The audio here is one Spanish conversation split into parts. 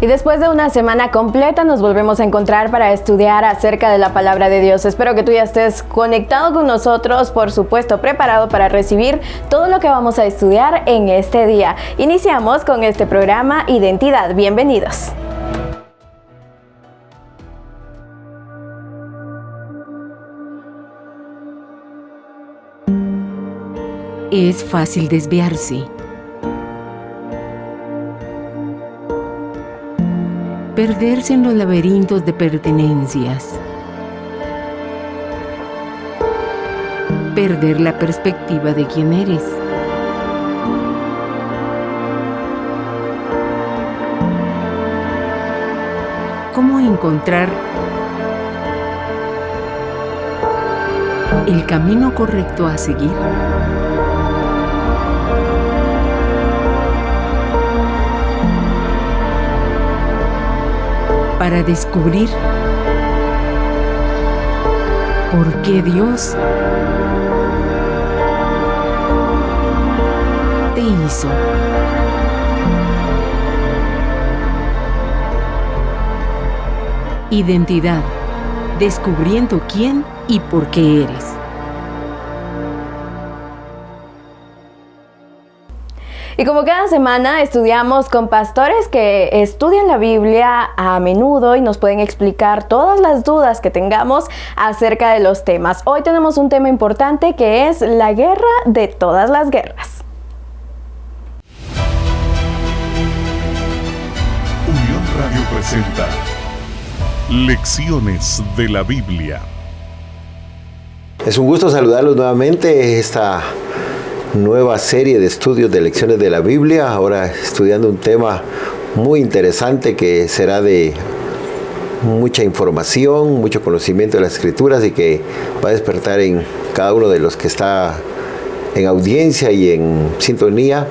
Y después de una semana completa nos volvemos a encontrar para estudiar acerca de la palabra de Dios. Espero que tú ya estés conectado con nosotros, por supuesto, preparado para recibir todo lo que vamos a estudiar en este día. Iniciamos con este programa Identidad. Bienvenidos. Es fácil desviarse. Perderse en los laberintos de pertenencias. Perder la perspectiva de quién eres. ¿Cómo encontrar el camino correcto a seguir? Para descubrir por qué Dios te hizo. Identidad, descubriendo quién y por qué eres. Y como cada semana estudiamos con pastores que estudian la Biblia a menudo y nos pueden explicar todas las dudas que tengamos acerca de los temas. Hoy tenemos un tema importante que es la guerra de todas las guerras. Unión Radio presenta Lecciones de la Biblia. Es un gusto saludarlos nuevamente. Esta nueva serie de estudios de lecciones de la Biblia, ahora estudiando un tema muy interesante que será de mucha información, mucho conocimiento de las Escrituras y que va a despertar en cada uno de los que está en audiencia y en sintonía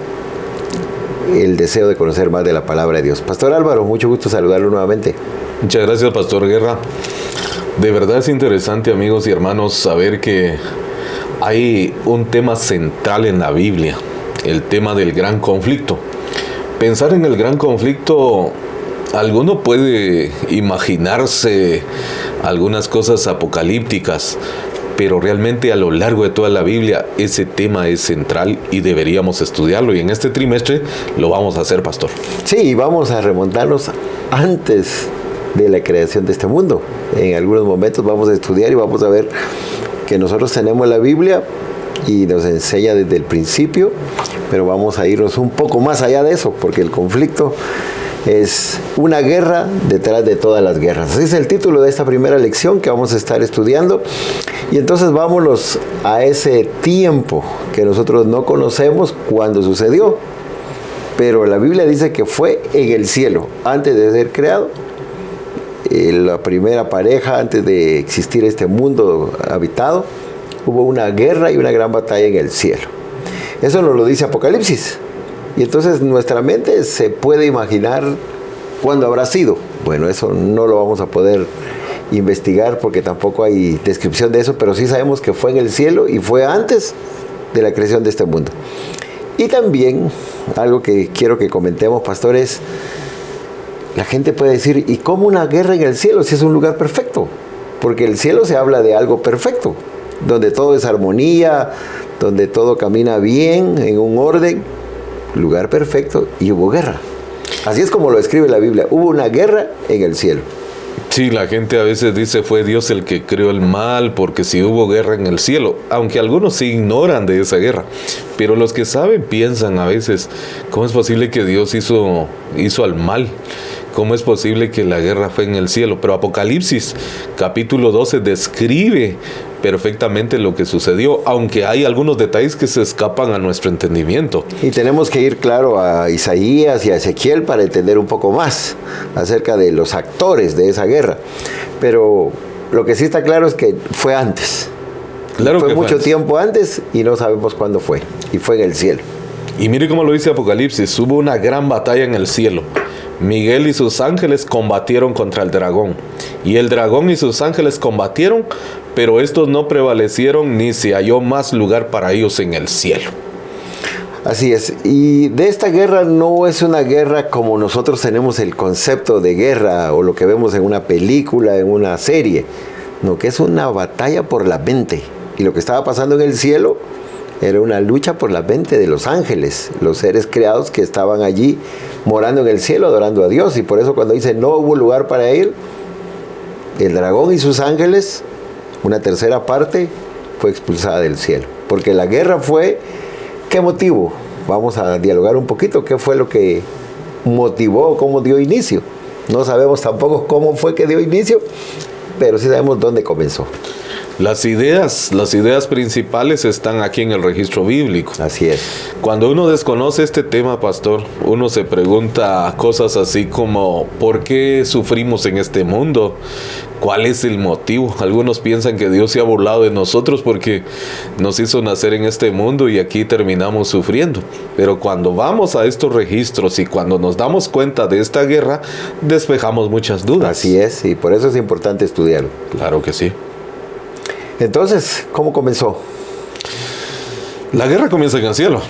el deseo de conocer más de la palabra de Dios. Pastor Álvaro, mucho gusto saludarlo nuevamente. Muchas gracias, Pastor Guerra. De verdad es interesante, amigos y hermanos, saber que hay un tema central en la Biblia, el tema del gran conflicto. Pensar en el gran conflicto, alguno puede imaginarse algunas cosas apocalípticas, pero realmente a lo largo de toda la Biblia ese tema es central y deberíamos estudiarlo. Y en este trimestre lo vamos a hacer, Pastor. Sí, vamos a remontarnos antes de la creación de este mundo. En algunos momentos vamos a estudiar y vamos a ver que nosotros tenemos la Biblia y nos enseña desde el principio, pero vamos a irnos un poco más allá de eso, porque el conflicto es una guerra detrás de todas las guerras. Así es el título de esta primera lección que vamos a estar estudiando. Y entonces vámonos a ese tiempo que nosotros no conocemos cuándo sucedió, pero la Biblia dice que fue en el cielo, antes de ser creado. La primera pareja, antes de existir este mundo habitado, hubo una guerra y una gran batalla en el cielo. Eso nos lo dice Apocalipsis. Y entonces nuestra mente se puede imaginar cuándo habrá sido. Bueno, eso no lo vamos a poder investigar porque tampoco hay descripción de eso, pero sí sabemos que fue en el cielo y fue antes de la creación de este mundo. Y también, algo que quiero que comentemos, pastores, la gente puede decir, ¿y cómo una guerra en el cielo si es un lugar perfecto? Porque el cielo se habla de algo perfecto, donde todo es armonía, donde todo camina bien, en un orden, lugar perfecto, y hubo guerra. Así es como lo escribe la Biblia, hubo una guerra en el cielo. Sí, la gente a veces dice fue Dios el que creó el mal porque si hubo guerra en el cielo, aunque algunos se ignoran de esa guerra, pero los que saben piensan a veces, ¿cómo es posible que Dios hizo al mal? ¿Cómo es posible que la guerra fue en el cielo? Pero Apocalipsis capítulo 12 describe perfectamente lo que sucedió, aunque hay algunos detalles que se escapan a nuestro entendimiento. Y tenemos que ir, claro, a Isaías y a Ezequiel para entender un poco más acerca de los actores de esa guerra. Pero lo que sí está claro es que fue antes. Claro, fue que mucho fue tiempo antes y no sabemos cuándo fue. Y fue en el cielo. Y mire cómo lo dice Apocalipsis, hubo una gran batalla en el cielo. Miguel y sus ángeles combatieron contra el dragón. Y el dragón y sus ángeles combatieron, pero estos no prevalecieron ni se halló más lugar para ellos en el cielo. Así es. Y de esta guerra no es una guerra como nosotros tenemos el concepto de guerra o lo que vemos en una película, en una serie. No, que es una batalla por la mente. Y lo que estaba pasando en el cielo era una lucha por la mente de los ángeles, los seres creados que estaban allí morando en el cielo, adorando a Dios. Y por eso cuando dice no hubo lugar para él, el dragón y sus ángeles, una tercera parte, fue expulsada del cielo. Porque la guerra fue, ¿qué motivo? Vamos a dialogar un poquito, ¿qué fue lo que motivó, cómo dio inicio? No sabemos tampoco cómo fue que dio inicio, pero sí sabemos dónde comenzó. Las ideas principales están aquí en el registro bíblico. Así es. Cuando uno desconoce este tema, pastor, uno se pregunta cosas así como ¿por qué sufrimos en este mundo? ¿Cuál es el motivo? Algunos piensan que Dios se ha burlado de nosotros porque nos hizo nacer en este mundo y aquí terminamos sufriendo. Pero cuando vamos a estos registros y cuando nos damos cuenta de esta guerra, despejamos muchas dudas. Así es, y por eso es importante estudiarlo. Claro que sí. Entonces, ¿cómo comenzó? La guerra comienza en el cielo.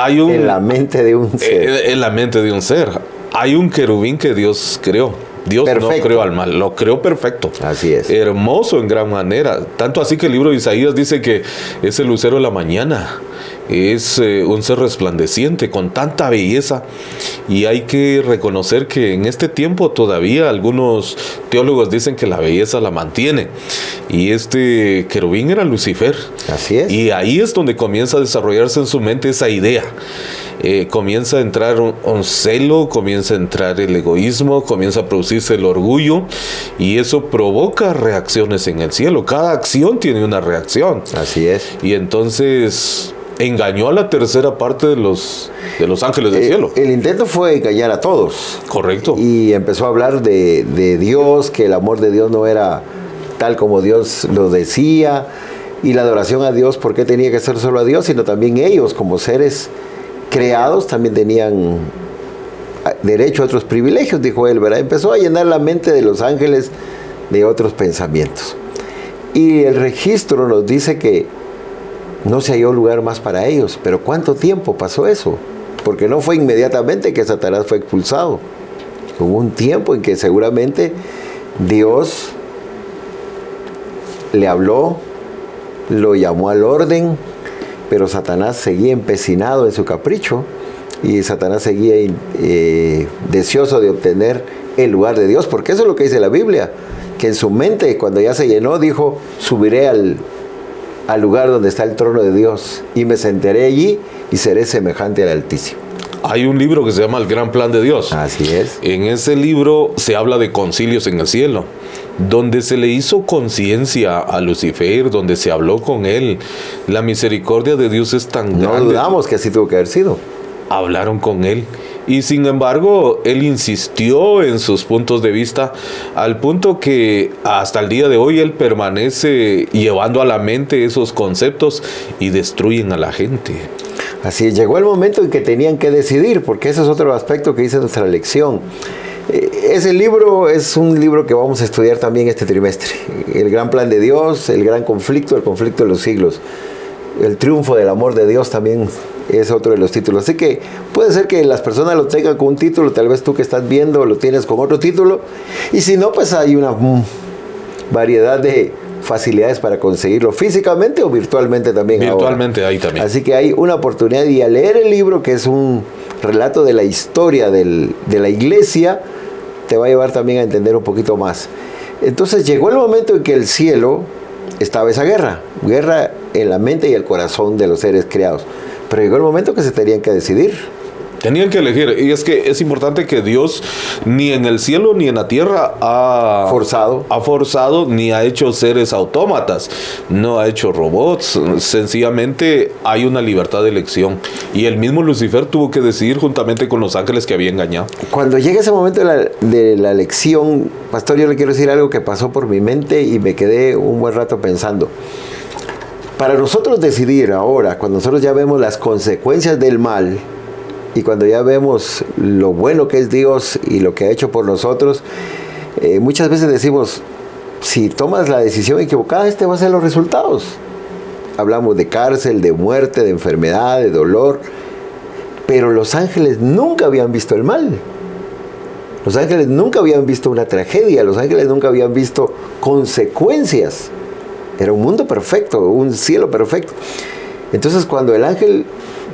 En la mente de un ser. En la mente de un ser. Hay un querubín que Dios creó. Dios perfecto. No creó al mal, lo creó perfecto. Así es. Hermoso en gran manera. Tanto así que el libro de Isaías dice que es el lucero de la mañana. Es un ser resplandeciente con tanta belleza. Y hay que reconocer que en este tiempo todavía algunos teólogos dicen que la belleza la mantiene. Y este querubín era Lucifer. Así es. Y ahí es donde comienza a desarrollarse en su mente esa idea. Comienza a entrar un celo, comienza a entrar el egoísmo, comienza a producirse el orgullo y eso provoca reacciones en el cielo. Cada acción tiene una reacción. Así es. Y entonces engañó a la tercera parte de los ángeles del cielo. El intento fue engañar a todos. Correcto. Y empezó a hablar de Dios, que el amor de Dios no era tal como Dios lo decía, y la adoración a Dios, ¿por qué tenía que ser solo a Dios? Sino también ellos como seres creados también tenían derecho a otros privilegios, dijo él, ¿verdad? Empezó a llenar la mente de los ángeles de otros pensamientos. Y el registro nos dice que no se halló lugar más para ellos. Pero ¿cuánto tiempo pasó eso? Porque no fue inmediatamente que Satanás fue expulsado. Hubo un tiempo en que seguramente Dios le habló, lo llamó al orden, pero Satanás seguía empecinado en su capricho y Satanás seguía deseoso de obtener el lugar de Dios, porque eso es lo que dice la Biblia, que en su mente cuando ya se llenó dijo, subiré al lugar donde está el trono de Dios y me sentaré allí y seré semejante al Altísimo. Hay un libro que se llama El Gran Plan de Dios. Así es. En ese libro se habla de concilios en el cielo, donde se le hizo conciencia a Lucifer, donde se habló con él. La misericordia de Dios es tan grande. No dudamos que así tuvo que haber sido. Hablaron con él. Y sin embargo, él insistió en sus puntos de vista al punto que hasta el día de hoy él permanece llevando a la mente esos conceptos y destruyen a la gente. Así llegó el momento en que tenían que decidir, porque ese es otro aspecto que dice nuestra lección. Ese libro es un libro que vamos a estudiar también este trimestre. El gran plan de Dios, el gran conflicto, el conflicto de los siglos. El triunfo del amor de Dios también es otro de los títulos. Así que puede ser que las personas lo tengan con un título, tal vez tú que estás viendo lo tienes con otro título. Y si no, pues hay una variedad de facilidades para conseguirlo físicamente o virtualmente también. Virtualmente ahora. Ahí también. Así que hay una oportunidad de ir a leer el libro, que es un relato de la historia de la iglesia, te va a llevar también a entender un poquito más. Entonces llegó el momento en que el cielo estaba esa guerra en la mente y el corazón de los seres creados. Pero llegó el momento que se tenían que decidir. Tenían que elegir, y es que es importante que Dios ni en el cielo ni en la tierra ha forzado ni ha hecho seres autómatas, no ha hecho robots, sencillamente hay una libertad de elección. Y el mismo Lucifer tuvo que decidir juntamente con los ángeles que había engañado. Cuando llega ese momento de la elección, pastor, yo le quiero decir algo que pasó por mi mente y me quedé un buen rato pensando. Para nosotros decidir ahora, cuando nosotros ya vemos las consecuencias del mal, y cuando ya vemos lo bueno que es Dios y lo que ha hecho por nosotros, muchas veces decimos, si tomas la decisión equivocada, este va a ser los resultados. Hablamos de cárcel, de muerte, de enfermedad, de dolor. Pero los ángeles nunca habían visto el mal. Los ángeles nunca habían visto una tragedia. Los ángeles nunca habían visto consecuencias. Era un mundo perfecto, un cielo perfecto. Entonces cuando el ángel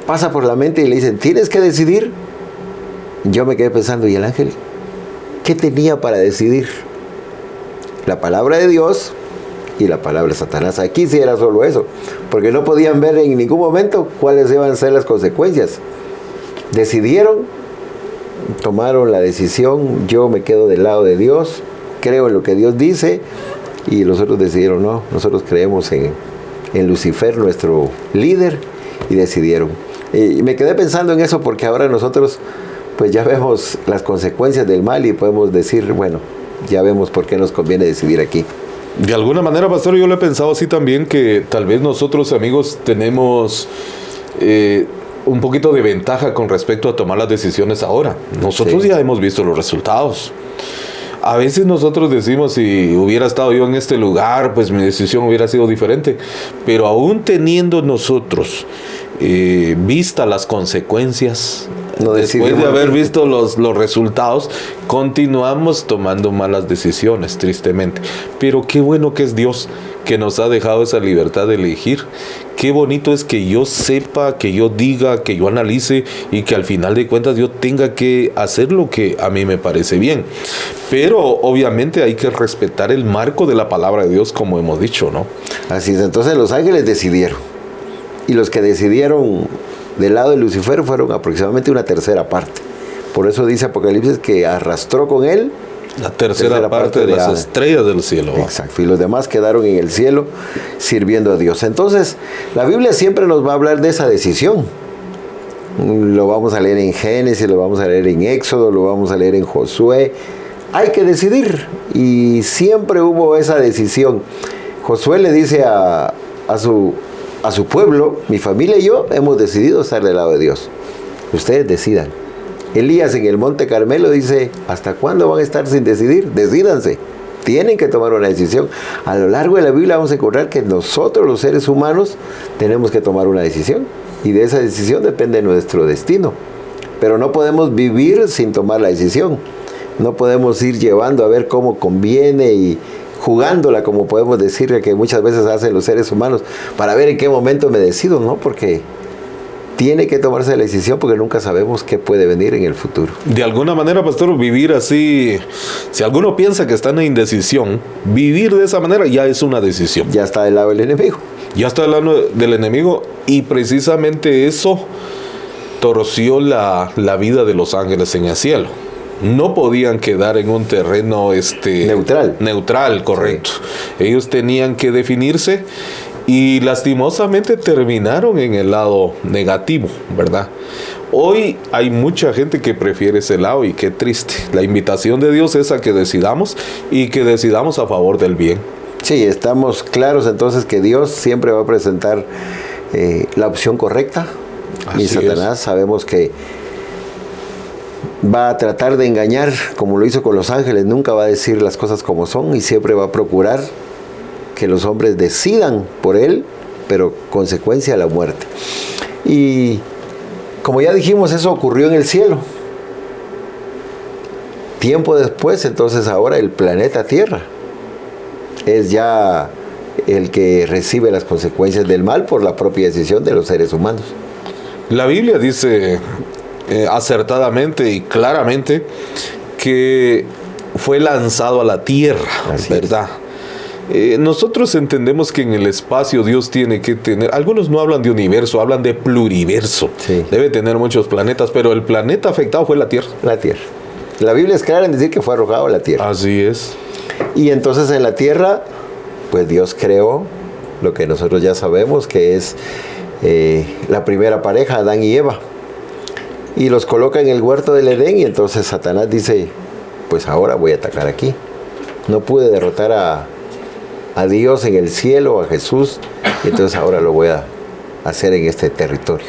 pasa por la mente y le dicen, tienes que decidir, yo me quedé pensando, ¿y el ángel qué tenía para decidir? La palabra de Dios y la palabra de Satanás. Aquí sí era solo eso, porque no podían ver en ningún momento cuáles iban a ser las consecuencias. Decidieron, tomaron la decisión, yo me quedo del lado de Dios, creo en lo que Dios dice, y los otros decidieron, no, nosotros creemos en Lucifer, nuestro líder, y decidieron. Y me quedé pensando en eso porque ahora nosotros pues ya vemos las consecuencias del mal y podemos decir, bueno, ya vemos por qué nos conviene decidir aquí. De alguna manera, pastor, yo lo he pensado así también, que tal vez nosotros, amigos, tenemos un poquito de ventaja con respecto a tomar las decisiones ahora. Nosotros ya hemos visto los resultados. A veces nosotros decimos, si hubiera estado yo en este lugar, pues mi decisión hubiera sido diferente. Pero aún teniendo nosotros vista las consecuencias, después de haber visto los resultados, continuamos tomando malas decisiones, tristemente. Pero qué bueno que es Dios, que nos ha dejado esa libertad de elegir. Qué bonito es que yo sepa, que yo diga, que yo analice y que al final de cuentas yo tenga que hacer lo que a mí me parece bien. Pero obviamente hay que respetar el marco de la palabra de Dios, como hemos dicho, ¿no? Así es, entonces los ángeles decidieron. Y los que decidieron del lado de Lucifer fueron aproximadamente una tercera parte. Por eso dice Apocalipsis que arrastró con él la tercera parte de las estrellas del cielo. Exacto, y los demás quedaron en el cielo sirviendo a Dios. Entonces, la Biblia siempre nos va a hablar de esa decisión. Lo vamos a leer en Génesis, lo vamos a leer en Éxodo, lo vamos a leer en Josué. Hay que decidir, y siempre hubo esa decisión. Josué le dice a su pueblo, mi familia y yo hemos decidido estar del lado de Dios. Ustedes decidan. Elías en el Monte Carmelo dice, ¿hasta cuándo van a estar sin decidir? Decídanse. Tienen que tomar una decisión. A lo largo de la Biblia vamos a encontrar que nosotros, los seres humanos, tenemos que tomar una decisión. Y de esa decisión depende nuestro destino. Pero no podemos vivir sin tomar la decisión. No podemos ir llevando a ver cómo conviene y jugándola, como podemos decir que muchas veces hacen los seres humanos, para ver en qué momento me decido, ¿no? Porque tiene que tomarse la decisión, porque nunca sabemos qué puede venir en el futuro. De alguna manera, pastor, vivir así, si alguno piensa que está en indecisión, vivir de esa manera ya es una decisión. Ya está del lado del enemigo. Ya está del lado del enemigo, y precisamente eso torció la vida de los ángeles en el cielo. No podían quedar en un terreno neutral, correcto. Sí. Ellos tenían que definirse, y lastimosamente terminaron en el lado negativo, ¿verdad? Hoy hay mucha gente que prefiere ese lado, y qué triste. La invitación de Dios es a que decidamos, y que decidamos a favor del bien. Sí, estamos claros entonces que Dios siempre va a presentar la opción correcta. Así y Satanás sabemos que va a tratar de engañar, como lo hizo con los ángeles. Nunca va a decir las cosas como son, y siempre va a procurar que los hombres decidan por él, pero consecuencia la muerte. Y como ya dijimos, eso ocurrió en el cielo. Tiempo después, entonces ahora el planeta Tierra es ya el que recibe las consecuencias del mal por la propia decisión de los seres humanos. La Biblia dice acertadamente y claramente que fue lanzado a la tierra, así ¿verdad? Nosotros entendemos que en el espacio Dios tiene que tener, algunos no hablan de universo, hablan de pluriverso. Sí. Debe tener muchos planetas, pero el planeta afectado fue la Tierra. La Tierra. La Biblia es clara en decir que fue arrojado a la Tierra. Así es. Y entonces en la Tierra, pues Dios creó lo que nosotros ya sabemos, que es la primera pareja, Adán y Eva. Y los coloca en el huerto del Edén, y entonces Satanás dice, pues ahora voy a atacar aquí. No pude derrotar a Dios en el cielo, a Jesús, y entonces ahora lo voy a hacer en este territorio.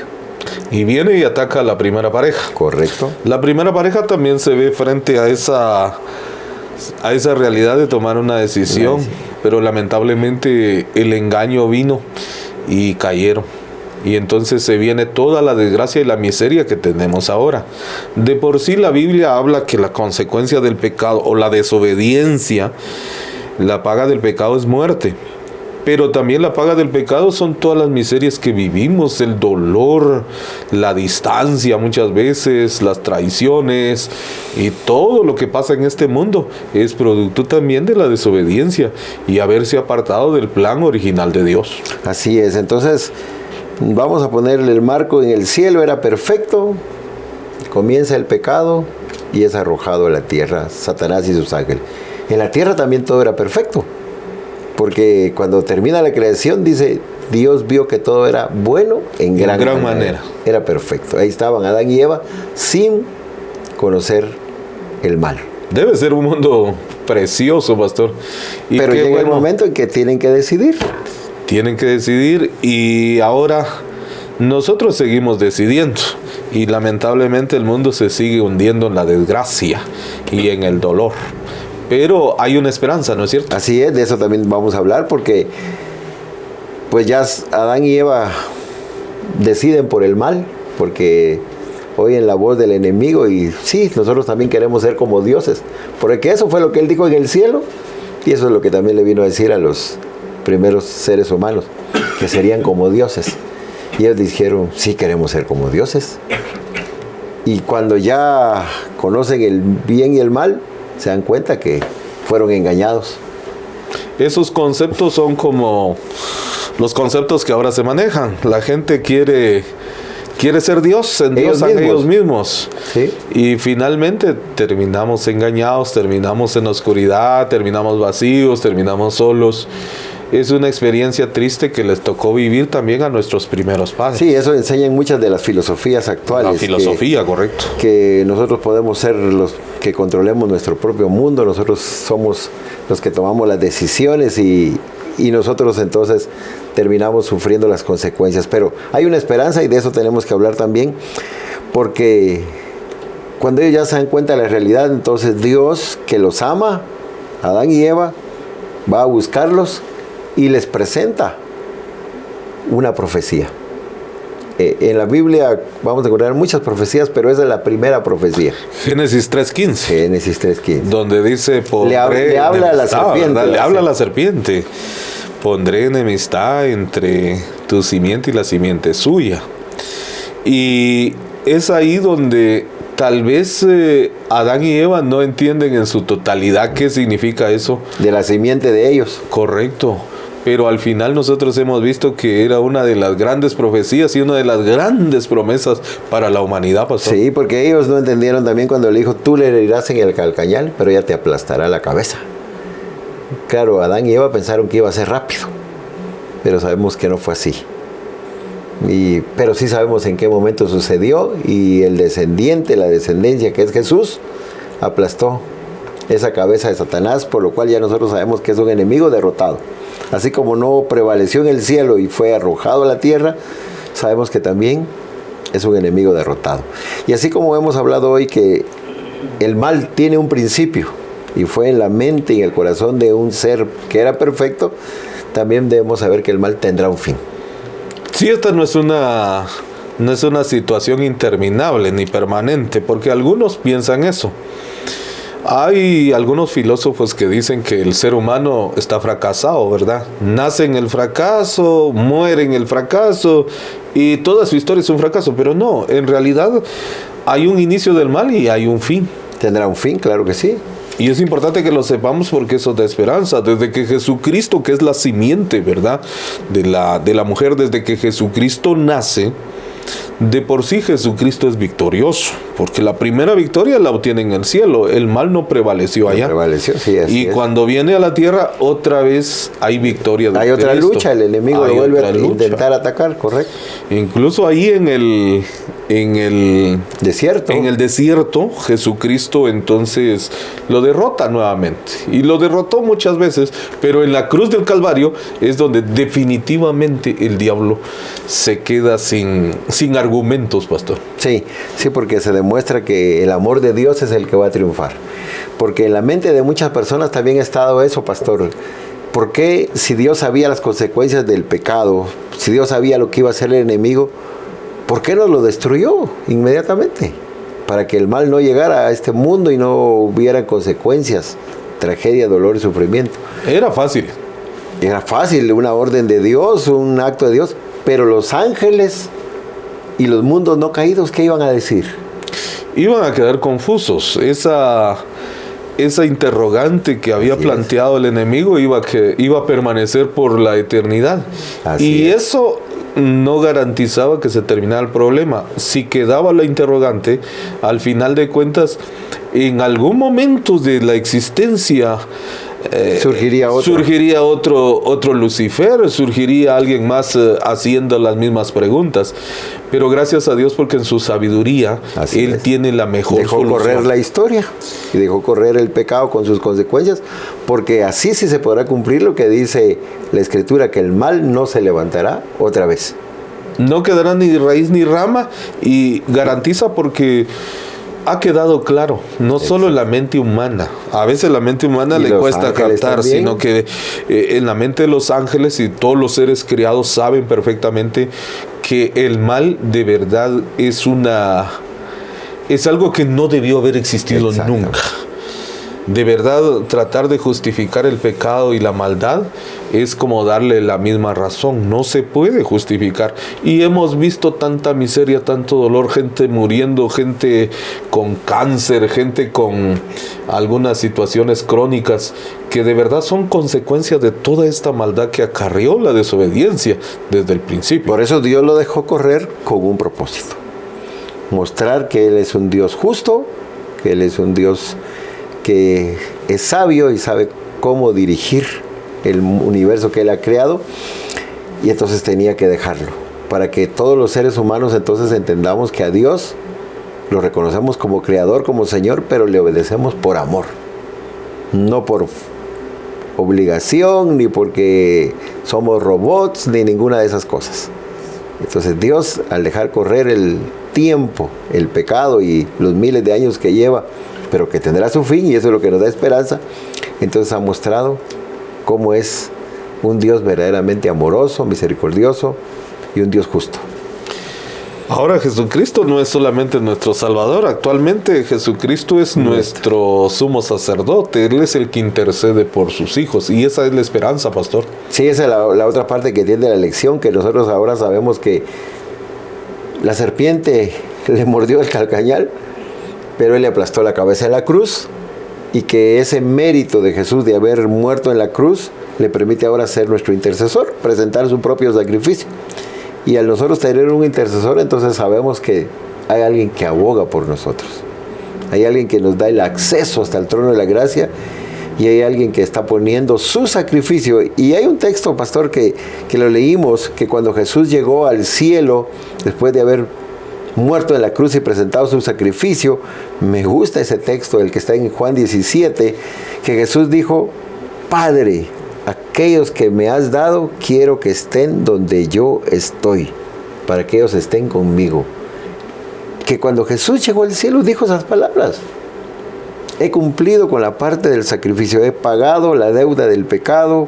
Y viene y ataca a la primera pareja. Correcto. La primera pareja también se ve frente a esa realidad de tomar una decisión, pero lamentablemente el engaño vino y cayeron. y entonces se viene toda la desgracia y la miseria que tenemos ahora. De por sí la Biblia habla que la consecuencia del pecado o la desobediencia, la paga del pecado es muerte. Pero también la paga del pecado son todas las miserias que vivimos, el dolor, la distancia muchas veces, las traiciones y todo lo que pasa en este mundo es producto también de la desobediencia y haberse apartado del plan original de Dios. Así es, entonces vamos a ponerle el marco: en el cielo era perfecto, comienza el pecado y es arrojado a la tierra Satanás y sus ángeles. En la tierra también todo era perfecto. Porque cuando termina la creación dice, Dios vio que todo era bueno en gran manera. Era perfecto. Ahí estaban Adán y Eva sin conocer el mal. Debe ser un mundo precioso, pastor. Pero llega el momento en que tienen que decidir. Tienen que decidir y ahora nosotros seguimos decidiendo. Y lamentablemente el mundo se sigue hundiendo en la desgracia y en el dolor. Pero hay una esperanza, ¿no es cierto? Así es, de eso también vamos a hablar, porque pues ya Adán y Eva deciden por el mal, porque oyen la voz del enemigo y sí, nosotros también queremos ser como dioses, porque eso fue lo que él dijo en el cielo, y eso es lo que también le vino a decir a los primeros seres humanos, que serían como dioses. Y ellos dijeron, sí, queremos ser como dioses. Y cuando ya conocen el bien y el mal, se dan cuenta que fueron engañados. Esos conceptos son como los conceptos que ahora se manejan. La gente quiere ser Dios, endiosan ellos mismos. ¿Sí? Y finalmente terminamos engañados, terminamos en oscuridad, terminamos vacíos, terminamos solos. Es una experiencia triste que les tocó vivir también a nuestros primeros padres. Sí, eso enseñan muchas de las filosofías actuales. La filosofía, correcto. Que nosotros podemos ser los que controlemos nuestro propio mundo, nosotros somos los que tomamos las decisiones y nosotros entonces terminamos sufriendo las consecuencias. Pero hay una esperanza y de eso tenemos que hablar también, porque cuando ellos ya se dan cuenta de la realidad, entonces Dios, que los ama, Adán y Eva, va a buscarlos y les presenta una profecía. En la Biblia vamos a encontrar muchas profecías, pero esa es la primera profecía. Génesis 3:15. Génesis 3:15. Donde dice, le habla a la serpiente. Le habla a la serpiente. Pondré enemistad entre tu simiente y la simiente suya. Y es ahí donde tal vez Adán y Eva no entienden en su totalidad qué significa eso. De la simiente de ellos. Correcto. Pero al final nosotros hemos visto que era una de las grandes profecías y una de las grandes promesas para la humanidad, pastor. Sí, porque ellos no entendieron también cuando le dijo, tú le herirás en el calcañal, pero ella te aplastará la cabeza. Claro, Adán y Eva pensaron que iba a ser rápido, pero sabemos que no fue así. Pero sí sabemos en qué momento sucedió, y el descendiente, la descendencia que es Jesús, aplastó esa cabeza de Satanás, por lo cual ya nosotros sabemos que es un enemigo derrotado. Así como no prevaleció en el cielo y fue arrojado a la tierra, sabemos que también es un enemigo derrotado. Y así como hemos hablado hoy que el mal tiene un principio y fue en la mente y en el corazón de un ser que era perfecto, también debemos saber que el mal tendrá un fin. Sí, esta no es una situación interminable ni permanente, porque algunos piensan eso. Hay algunos filósofos que dicen que el ser humano está fracasado, ¿verdad? Nace en el fracaso, muere en el fracaso y toda su historia es un fracaso, pero no, en realidad hay un inicio del mal y hay un fin. ¿Tendrá un fin? Claro que sí. Y es importante que lo sepamos porque eso da esperanza. Desde que Jesucristo, que es la simiente, ¿verdad? De la mujer, desde que Jesucristo nace, de por sí Jesucristo es victorioso, porque la primera victoria la obtiene en el cielo. El mal no prevaleció allá. No prevaleció, sí, así es. Cuando viene a la tierra, otra vez hay victoria de Cristo. Hay otra lucha, el enemigo lo vuelve a intentar atacar, correcto. Incluso ahí en el desierto. En el desierto, Jesucristo entonces lo derrota nuevamente. Y lo derrotó muchas veces, pero en la cruz del Calvario es donde definitivamente el diablo se queda sin argumentos, pastor. Sí, porque se demuestra que el amor de Dios es el que va a triunfar. Porque en la mente de muchas personas también ha estado eso, pastor. ¿Por qué, si Dios sabía las consecuencias del pecado, si Dios sabía lo que iba a hacer el enemigo, por qué no lo destruyó inmediatamente? Para que el mal no llegara a este mundo y no hubiera consecuencias, tragedia, dolor y sufrimiento. Era fácil. Era fácil, una orden de Dios, un acto de Dios, pero los ángeles y los mundos no caídos, ¿qué iban a decir? Iban a quedar confusos. Esa interrogante que había planteado el enemigo iba a permanecer por la eternidad. Y eso no garantizaba que se terminara el problema. Si quedaba la interrogante, al final de cuentas, en algún momento de la existencia surgiría otro Lucifer, surgiría alguien más haciendo las mismas preguntas. Pero gracias a Dios, porque en su sabiduría Él tiene la mejor solución. Dejó correr la historia y dejó correr el pecado con sus consecuencias, porque así sí se podrá cumplir lo que dice la Escritura, que el mal no se levantará otra vez. No quedará ni raíz ni rama, y garantiza porque ha quedado claro, no solo en la mente humana. A veces la mente humana le cuesta captar, sino que en la mente de los ángeles y todos los seres creados saben perfectamente que el mal de verdad es algo que no debió haber existido nunca. De verdad, tratar de justificar el pecado y la maldad es como darle la misma razón. No se puede justificar. Y hemos visto tanta miseria, tanto dolor, gente muriendo, gente con cáncer, gente con algunas situaciones crónicas, que de verdad son consecuencias de toda esta maldad que acarreó la desobediencia desde el principio. Por eso Dios lo dejó correr con un propósito. Mostrar que Él es un Dios justo, que Él es un Dios que es sabio y sabe cómo dirigir el universo que Él ha creado, y entonces tenía que dejarlo, para que todos los seres humanos entonces entendamos que a Dios lo reconocemos como Creador, como Señor, pero le obedecemos por amor, no por obligación, ni porque somos robots, ni ninguna de esas cosas. Entonces Dios, al dejar correr el tiempo, el pecado y los miles de años que lleva, pero que tendrá su fin, y eso es lo que nos da esperanza, entonces ha mostrado cómo es un Dios verdaderamente amoroso, misericordioso y un Dios justo. Ahora, Jesucristo no es solamente nuestro Salvador. Actualmente Jesucristo es nuestro sumo sacerdote. Él es el que intercede por sus hijos, y esa es la esperanza, pastor. Sí, esa es la otra parte que tiene la lección, que nosotros ahora sabemos que la serpiente le mordió el calcañal, pero Él le aplastó la cabeza en la cruz, y que ese mérito de Jesús de haber muerto en la cruz le permite ahora ser nuestro intercesor, presentar su propio sacrificio. Y al nosotros tener un intercesor, entonces sabemos que hay alguien que aboga por nosotros. Hay alguien que nos da el acceso hasta el trono de la gracia, y hay alguien que está poniendo su sacrificio. Y hay un texto, pastor, que lo leímos, que cuando Jesús llegó al cielo, después de haber muerto en la cruz y presentado su sacrificio, me gusta ese texto, el que está en Juan 17, que Jesús dijo: Padre, aquellos que me has dado, quiero que estén donde yo estoy, para que ellos estén conmigo. Que cuando Jesús llegó al cielo dijo esas palabras: he cumplido con la parte del sacrificio, he pagado la deuda del pecado,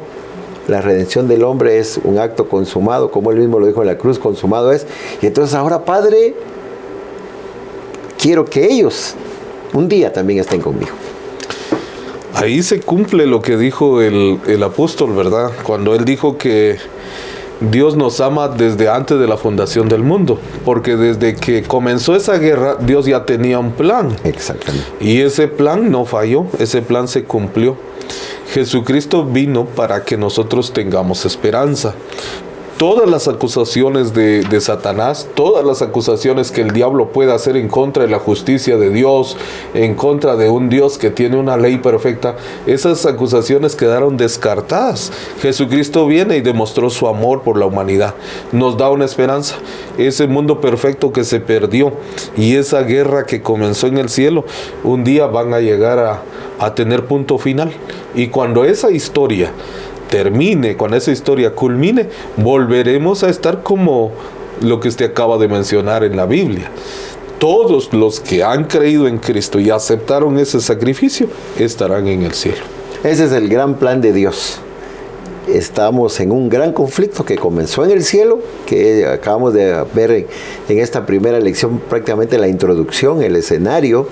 la redención del hombre es un acto consumado, como Él mismo lo dijo en la cruz, consumado es. Y entonces ahora, Padre, quiero que ellos un día también estén conmigo. Ahí se cumple lo que dijo el apóstol, ¿verdad? Cuando él dijo que Dios nos ama desde antes de la fundación del mundo, porque desde que comenzó esa guerra, Dios ya tenía un plan. Exactamente. Y ese plan no falló, ese plan se cumplió. Jesucristo vino para que nosotros tengamos esperanza. Todas las acusaciones de Satanás, todas las acusaciones que el diablo pueda hacer en contra de la justicia de Dios, en contra de un Dios que tiene una ley perfecta, esas acusaciones quedaron descartadas. Jesucristo viene y demostró su amor por la humanidad. Nos da una esperanza. Ese mundo perfecto que se perdió y esa guerra que comenzó en el cielo, un día van a llegar a tener punto final. Y cuando esa historia termine, cuando esa historia culmine, volveremos a estar como lo que usted acaba de mencionar en la Biblia. Todos los que han creído en Cristo y aceptaron ese sacrificio estarán en el cielo. Ese es el gran plan de Dios, estamos en un gran conflicto que comenzó en el cielo, que acabamos de ver en esta primera lección prácticamente la introducción, el escenario,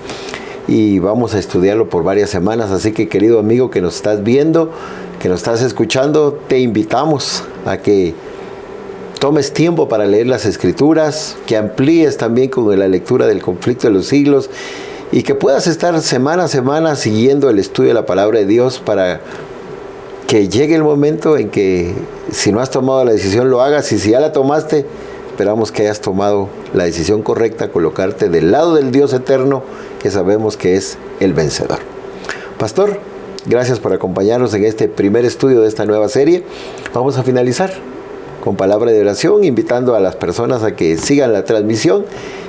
y vamos a estudiarlo por varias semanas. Así que, querido amigo que nos estás viendo, que nos estás escuchando, te invitamos a que tomes tiempo para leer las Escrituras, que amplíes también con la lectura del conflicto de los siglos y que puedas estar semana a semana siguiendo el estudio de la palabra de Dios para que llegue el momento en que, si no has tomado la decisión, lo hagas, y si ya la tomaste, esperamos que hayas tomado la decisión correcta, colocarte del lado del Dios eterno, que sabemos que es el vencedor. Pastor, gracias por acompañarnos en este primer estudio de esta nueva serie. Vamos a finalizar con palabra de oración, invitando a las personas a que sigan la transmisión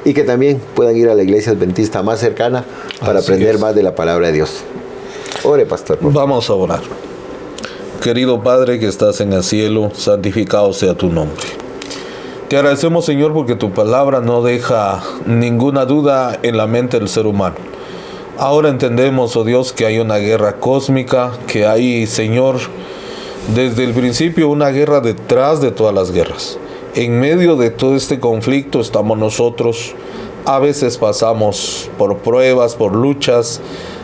y que también puedan ir a la iglesia adventista más cercana para aprender más de la palabra de Dios. Ore, pastor. Vamos a orar. Querido Padre que estás en el cielo, santificado sea tu nombre. Te agradecemos, Señor, porque tu palabra no deja ninguna duda en la mente del ser humano. Ahora entendemos, oh Dios, que hay una guerra cósmica, que hay, Señor, desde el principio una guerra detrás de todas las guerras. En medio de todo este conflicto estamos nosotros. A veces pasamos por pruebas, por luchas.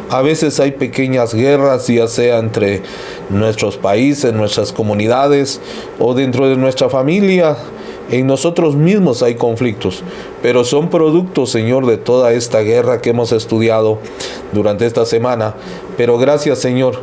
A veces hay pequeñas guerras, ya sea entre nuestros países, nuestras comunidades o dentro de nuestra familia. En nosotros mismos hay conflictos, pero son productos, Señor, de toda esta guerra que hemos estudiado durante esta semana. Pero gracias, Señor,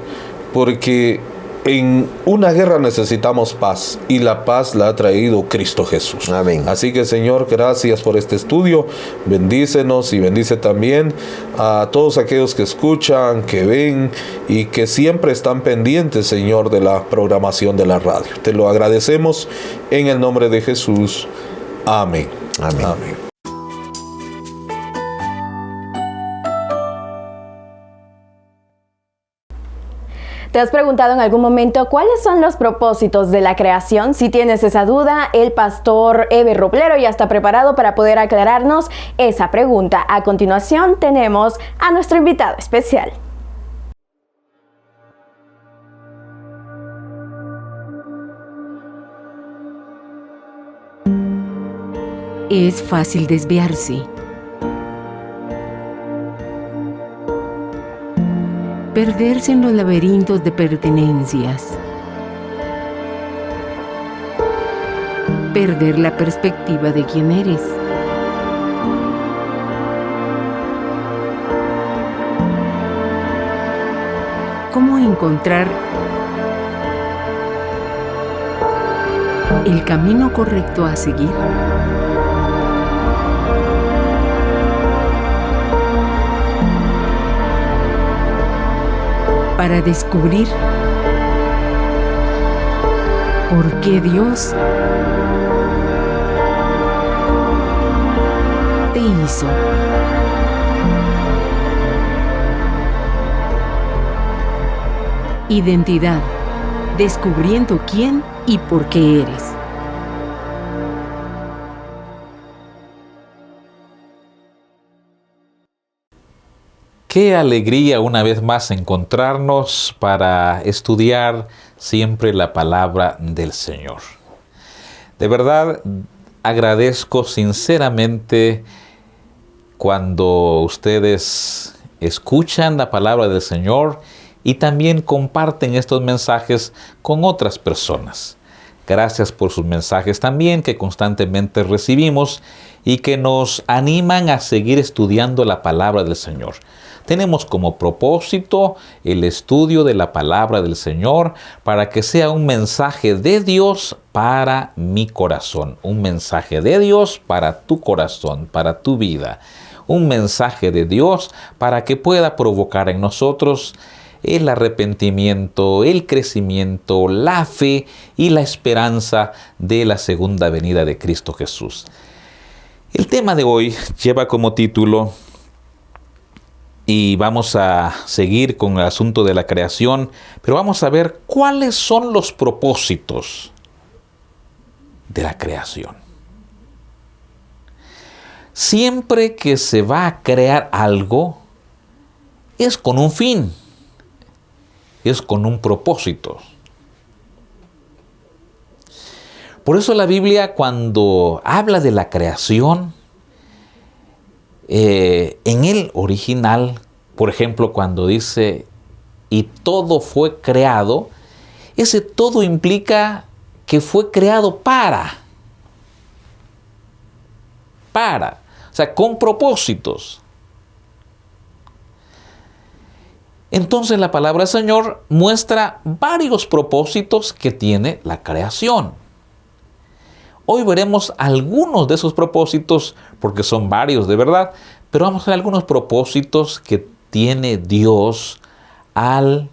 porque en una guerra necesitamos paz, y la paz la ha traído Cristo Jesús. Amén. Así que, Señor, gracias por este estudio. Bendícenos y bendice también a todos aquellos que escuchan, que ven y que siempre están pendientes, Señor, de la programación de la radio. Te lo agradecemos en el nombre de Jesús. Amén. Amén. Amén. ¿Te has preguntado en algún momento cuáles son los propósitos de la creación? Si tienes esa duda, el pastor Eber Roblero ya está preparado para poder aclararnos esa pregunta. A continuación tenemos a nuestro invitado especial. Es fácil desviarse. Perderse en los laberintos de pertenencias. Perder la perspectiva de quién eres. ¿Cómo encontrar el camino correcto a seguir? Para descubrir por qué Dios te hizo. Identidad, descubriendo quién y por qué eres. Qué alegría una vez más encontrarnos para estudiar siempre la palabra del Señor. De verdad, agradezco sinceramente cuando ustedes escuchan la palabra del Señor y también comparten estos mensajes con otras personas. Gracias por sus mensajes también que constantemente recibimos y que nos animan a seguir estudiando la palabra del Señor. Tenemos como propósito el estudio de la palabra del Señor para que sea un mensaje de Dios para mi corazón, un mensaje de Dios para tu corazón, para tu vida, un mensaje de Dios para que pueda provocar en nosotros el arrepentimiento, el crecimiento, la fe y la esperanza de la segunda venida de Cristo Jesús. El tema de hoy lleva como título, y vamos a seguir con el asunto de la creación, pero vamos a ver cuáles son los propósitos de la creación. Siempre que se va a crear algo, es con un fin, es con un propósito. Por eso la Biblia, cuando habla de la creación, en el original, por ejemplo, cuando dice, y todo fue creado, ese todo implica que fue creado para, o sea, con propósitos. Entonces la palabra del Señor muestra varios propósitos que tiene la creación. Hoy veremos algunos de esos propósitos, porque son varios de verdad, pero vamos a ver algunos propósitos que tiene Dios al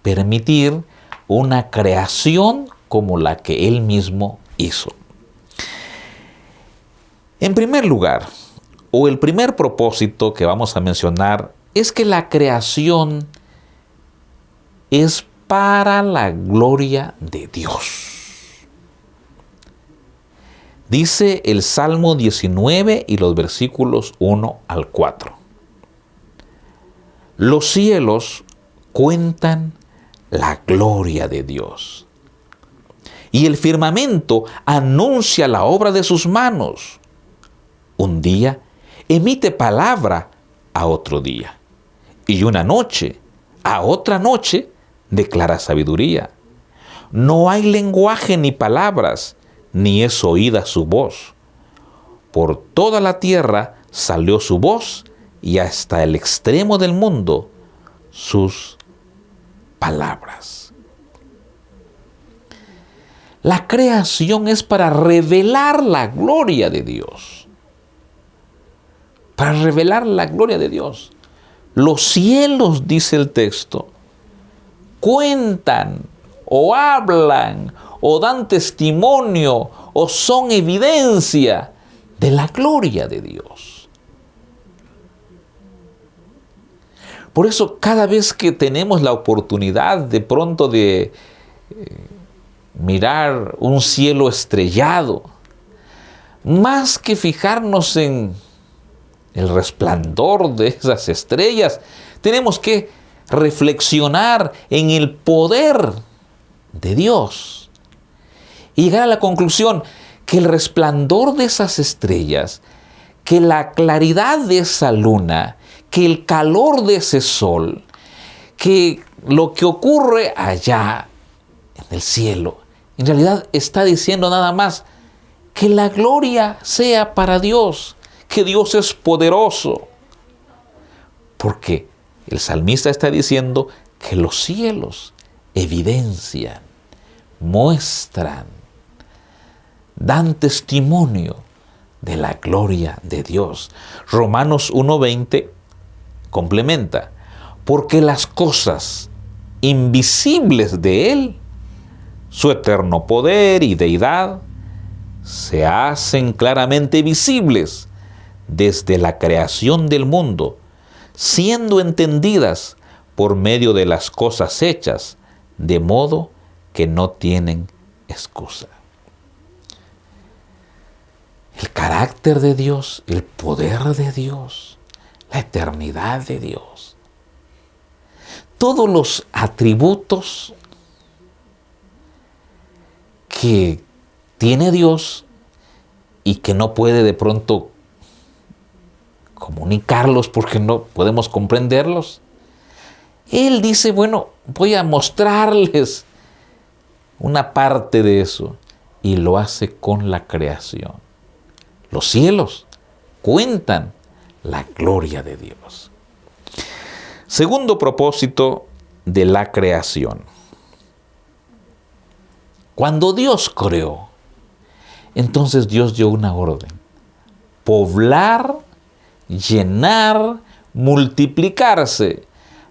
permitir una creación como la que Él mismo hizo. En primer lugar, o el primer propósito que vamos a mencionar, es que la creación es para la gloria de Dios. Dice el Salmo 19 y los versículos 1 al 4. Los cielos cuentan la gloria de Dios, y el firmamento anuncia la obra de sus manos. Un día emite palabra a otro día, y una noche a otra noche declara sabiduría. No hay lenguaje ni palabras, ni es oída su voz. Por toda la tierra salió su voz, y hasta el extremo del mundo sus palabras. La creación es para revelar la gloria de Dios. Para revelar la gloria de Dios. Los cielos, dice el texto, cuentan o hablan o dan testimonio o son evidencia de la gloria de Dios. Por eso cada vez que tenemos la oportunidad de pronto de mirar un cielo estrellado, más que fijarnos en el resplandor de esas estrellas, tenemos que reflexionar en el poder de Dios y llegar a la conclusión que el resplandor de esas estrellas, que la claridad de esa luna, que el calor de ese sol, que lo que ocurre allá en el cielo, en realidad está diciendo nada más que la gloria sea para Dios, que Dios es poderoso. Porque el salmista está diciendo que los cielos evidencian, muestran, dan testimonio de la gloria de Dios. Romanos 1:20 complementa, porque las cosas invisibles de Él, su eterno poder y deidad, se hacen claramente visibles desde la creación del mundo, siendo entendidas por medio de las cosas hechas, de modo que no tienen excusa. El carácter de Dios, el poder de Dios, la eternidad de Dios, todos los atributos que tiene Dios y que no puede de pronto comunicarlos porque no podemos comprenderlos. Él dice, bueno, voy a mostrarles una parte de eso, y lo hace con la creación. Los cielos cuentan la gloria de Dios. Segundo propósito de la creación. Cuando Dios creó, entonces Dios dio una orden: poblar, llenar, multiplicarse.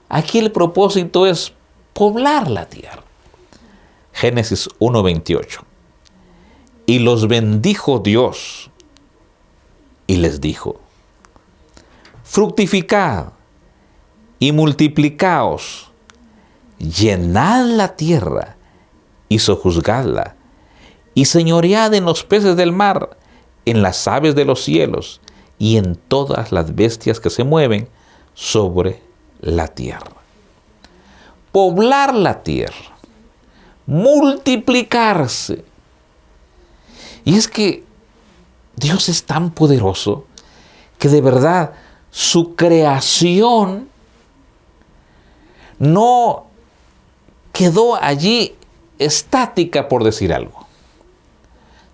Aquí el propósito es poblar la tierra. Génesis 1:28. Y los bendijo Dios y les dijo: fructificad y multiplicaos, llenad la tierra y sojuzgadla, y señoread en los peces del mar, en las aves de los cielos, y en todas las bestias que se mueven sobre la tierra. Poblar la tierra, multiplicarse. Y es que Dios es tan poderoso que de verdad su creación no quedó allí estática, por decir algo,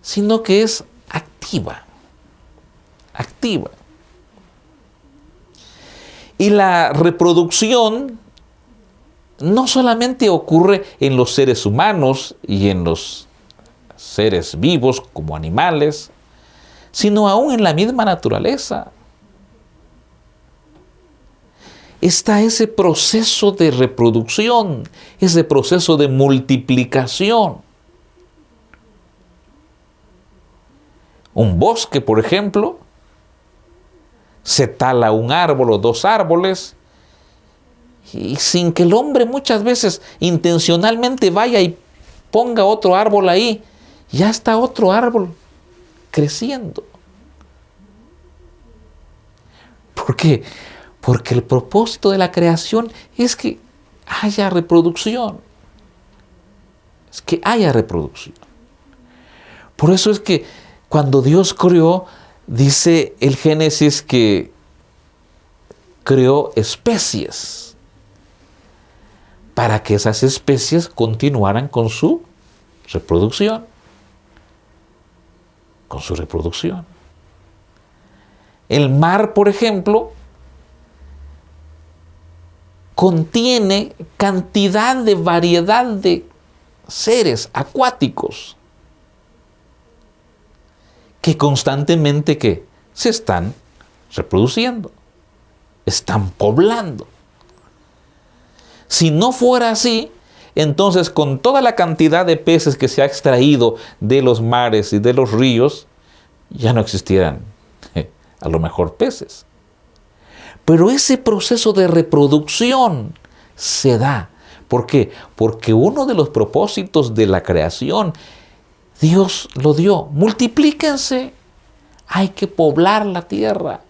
sino que es activa. Activa. Y la reproducción no solamente ocurre en los seres humanos y en los seres vivos como animales, sino aún en la misma naturaleza. Está ese proceso de reproducción, ese proceso de multiplicación. Un bosque, por ejemplo, se tala un árbol o dos árboles y sin que el hombre muchas veces intencionalmente vaya y ponga otro árbol ahí, ya está otro árbol creciendo. ¿Por qué? Porque el propósito de la creación es que haya reproducción. Es que haya reproducción. Por eso es que cuando Dios creó, dice el Génesis que creó especies para que esas especies continuaran con su reproducción. Con su reproducción. El mar, por ejemplo, contiene cantidad de variedad de seres acuáticos que constantemente ¿qué? Se están reproduciendo, están poblando. Si no fuera así, entonces con toda la cantidad de peces que se ha extraído de los mares y de los ríos, ya no existieran a lo mejor peces. Pero ese proceso de reproducción se da. ¿Por qué? Porque uno de los propósitos de la creación, Dios lo dio. Multiplíquense. Hay que poblar la tierra.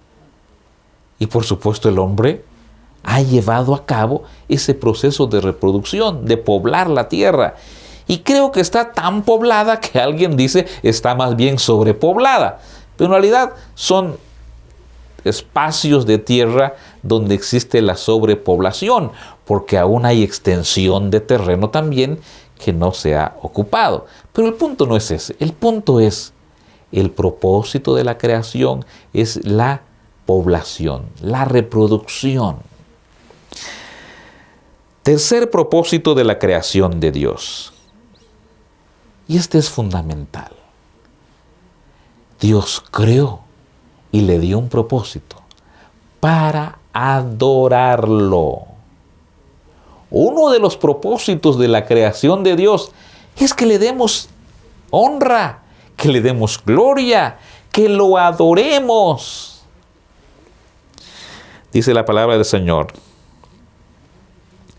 Y por supuesto el hombre ha llevado a cabo ese proceso de reproducción, de poblar la tierra. Y creo que está tan poblada que alguien dice está más bien sobrepoblada. Pero en realidad son espacios de tierra donde existe la sobrepoblación, porque aún hay extensión de terreno también que no se ha ocupado. Pero el punto no es ese. El punto es, el propósito de la creación es la población, la reproducción. Tercer propósito de la creación de Dios. Y este es fundamental. Dios creó y le dio un propósito para adorarlo. Uno de los propósitos de la creación de Dios es que le demos honra, que le demos gloria, que lo adoremos. Dice la palabra del Señor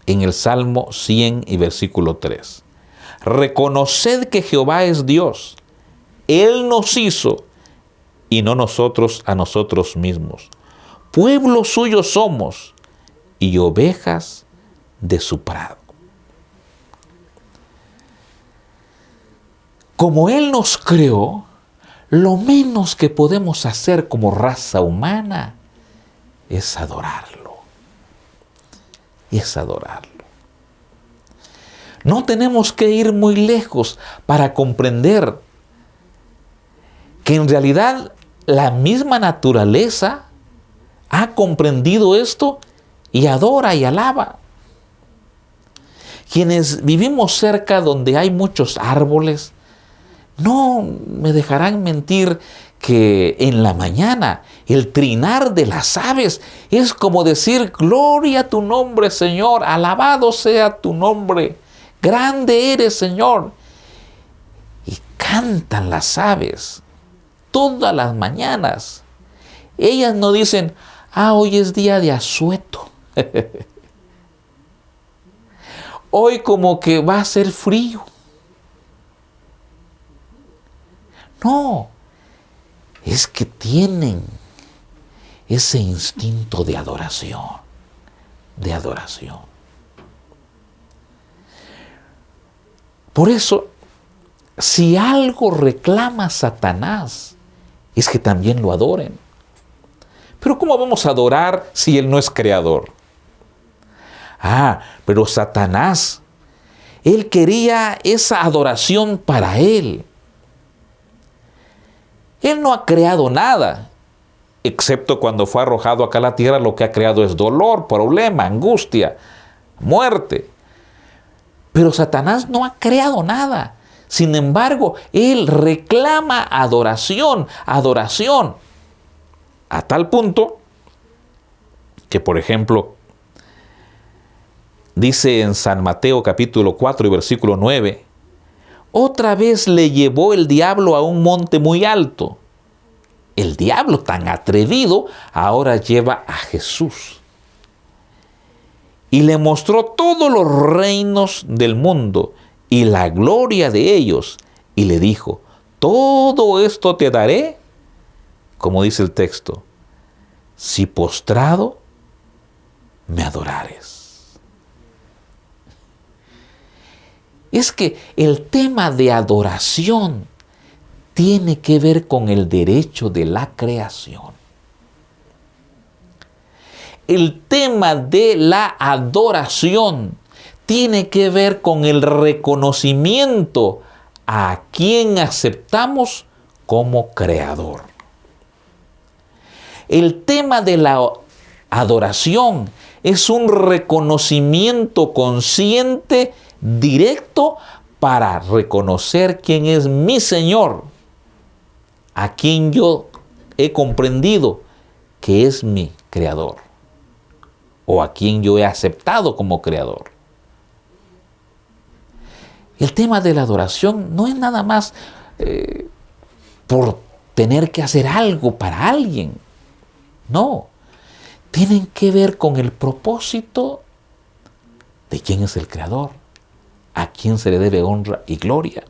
en el Salmo 100 y versículo 3. Reconoced que Jehová es Dios. Él nos hizo y no nosotros a nosotros mismos. Pueblo suyo somos y ovejas de su prado. Como Él nos creó, lo menos que podemos hacer como raza humana es adorarlo. Es adorarlo. No tenemos que ir muy lejos para comprender que en realidad la misma naturaleza ha comprendido esto y adora y alaba. Quienes vivimos cerca donde hay muchos árboles, no me dejarán mentir que en la mañana el trinar de las aves es como decir: gloria a tu nombre, Señor, alabado sea tu nombre, grande eres, Señor. Y cantan las aves todas las mañanas. Ellas no dicen: hoy es día de asueto. Hoy como que va a ser frío. No, es que tienen ese instinto de adoración, de adoración. Por eso si algo reclama Satanás, es que también lo adoren. Pero ¿cómo vamos a adorar si Él no es creador? Pero Satanás, él quería esa adoración para él. Él no ha creado nada, excepto cuando fue arrojado acá a la tierra, lo que ha creado es dolor, problema, angustia, muerte. Pero Satanás no ha creado nada. Sin embargo, él reclama adoración, adoración. A tal punto que, por ejemplo, dice en San Mateo capítulo 4 y versículo 9, otra vez le llevó el diablo a un monte muy alto. El diablo tan atrevido ahora lleva a Jesús. Y le mostró todos los reinos del mundo y la gloria de ellos. Y le dijo, todo esto te daré, como dice el texto, si postrado me adorares. Es que el tema de adoración tiene que ver con el derecho de la creación. El tema de la adoración tiene que ver con el reconocimiento a quien aceptamos como creador. El tema de la adoración es un reconocimiento consciente, directo, para reconocer quién es mi Señor, a quien yo he comprendido que es mi creador, o a quien yo he aceptado como creador. El tema de la adoración no es nada más por tener que hacer algo para alguien. No, tienen que ver con el propósito de quién es el creador, a quién se le debe honra y gloria.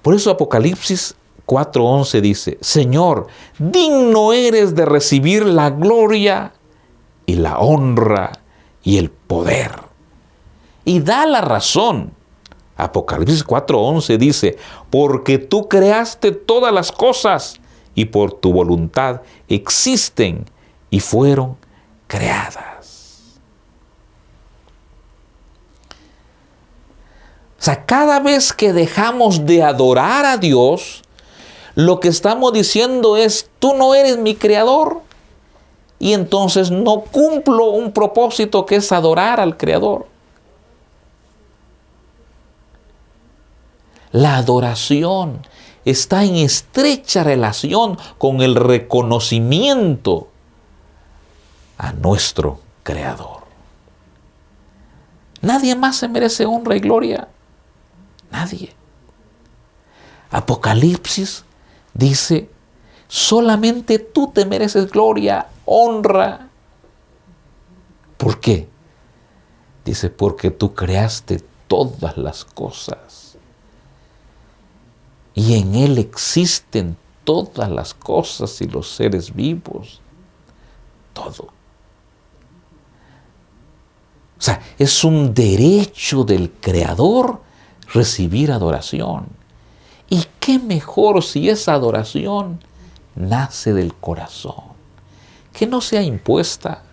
Por eso Apocalipsis 4:11 dice, Señor, digno eres de recibir la gloria y la honra y el poder. Y da la razón. Apocalipsis 4:11 dice, porque tú creaste todas las cosas y por tu voluntad existen y fueron creadas. O sea, cada vez que dejamos de adorar a Dios, lo que estamos diciendo es, tú no eres mi creador. Y entonces no cumplo un propósito que es adorar al creador. La adoración está en estrecha relación con el reconocimiento a nuestro creador. Nadie más se merece honra y gloria. Nadie. Apocalipsis dice, solamente tú te mereces gloria, honra. ¿Por qué? Dice, porque tú creaste todas las cosas. Y en Él existen todas las cosas y los seres vivos. Todo. O sea, es un derecho del Creador recibir adoración. ¿Y qué mejor si esa adoración nace del corazón? Que no sea impuesta,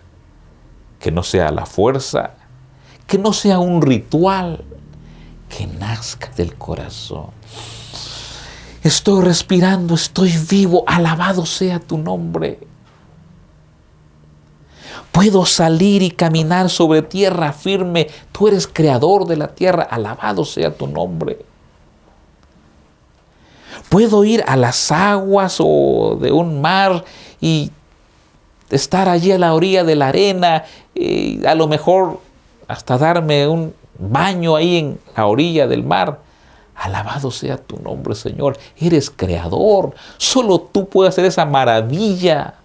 que no sea a la fuerza, que no sea un ritual, que nazca del corazón. Estoy respirando, estoy vivo, alabado sea tu nombre. Puedo salir y caminar sobre tierra firme, tú eres creador de la tierra, alabado sea tu nombre. Puedo ir a las aguas o de un mar y estar allí a la orilla de la arena y a lo mejor hasta darme un baño ahí en la orilla del mar. Alabado sea tu nombre, Señor. Eres creador. Solo tú puedes hacer esa maravilla.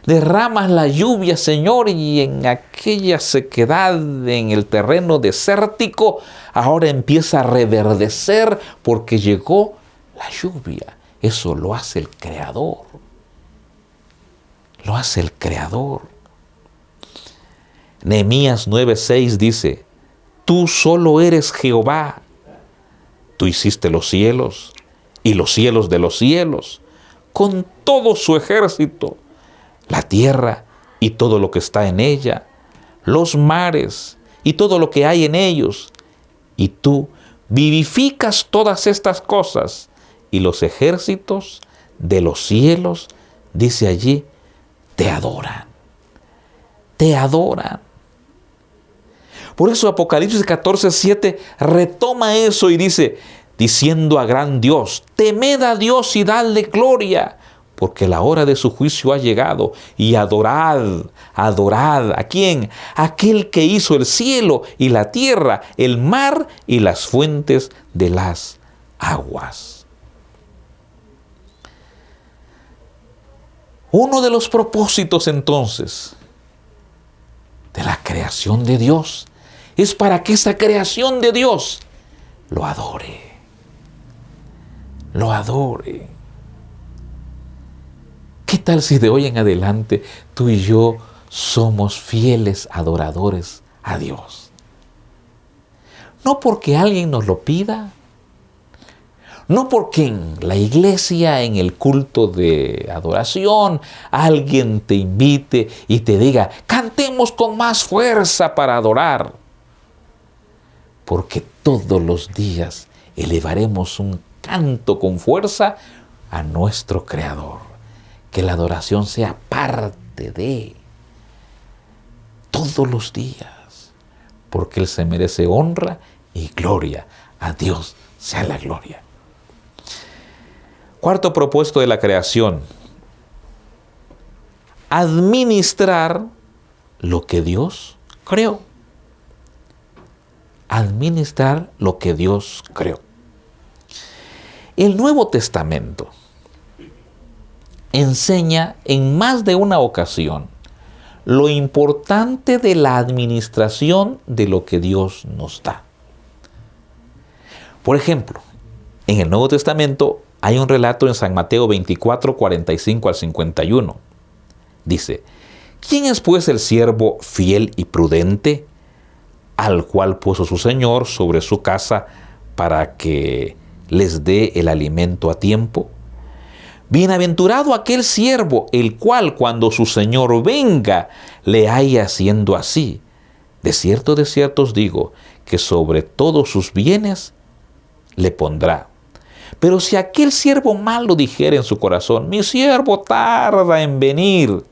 Derramas la lluvia, Señor, y en aquella sequedad en el terreno desértico, ahora empieza a reverdecer porque llegó la lluvia. Eso lo hace el Creador. Lo hace el Creador. Nehemías 9:6 dice, tú solo eres Jehová. Tú hiciste los cielos y los cielos de los cielos, con todo su ejército, la tierra y todo lo que está en ella, los mares y todo lo que hay en ellos. Y tú vivificas todas estas cosas, y los ejércitos de los cielos, dice allí, te adoran. Te adoran. Por eso Apocalipsis 14:7 retoma eso y dice, diciendo a gran Dios, temed a Dios y dadle gloria, porque la hora de su juicio ha llegado, y adorad, adorad, ¿a quién? Aquel que hizo el cielo y la tierra, el mar y las fuentes de las aguas. Uno de los propósitos entonces de la creación de Dios es para que esa creación de Dios lo adore. Lo adore. ¿Qué tal si de hoy en adelante tú y yo somos fieles adoradores a Dios? No porque alguien nos lo pida, no porque en la iglesia, en el culto de adoración, alguien te invite y te diga, cantemos con más fuerza para adorar. Porque todos los días elevaremos un canto con fuerza a nuestro Creador. Que la adoración sea parte de todos los días. Porque Él se merece honra y gloria. A Dios sea la gloria. Cuarto propósito de la creación. Administrar lo que Dios creó. Administrar lo que Dios creó. El Nuevo Testamento enseña en más de una ocasión lo importante de la administración de lo que Dios nos da. Por ejemplo, en el Nuevo Testamento hay un relato en San Mateo 24, 45 al 51. Dice, ¿quién es pues el siervo fiel y prudente, al cual puso su Señor sobre su casa para que les dé el alimento a tiempo? Bienaventurado aquel siervo, el cual cuando su Señor venga, le haya haciendo así. De cierto os digo, que sobre todos sus bienes le pondrá. Pero si aquel siervo malo dijere en su corazón, mi siervo tarda en venir,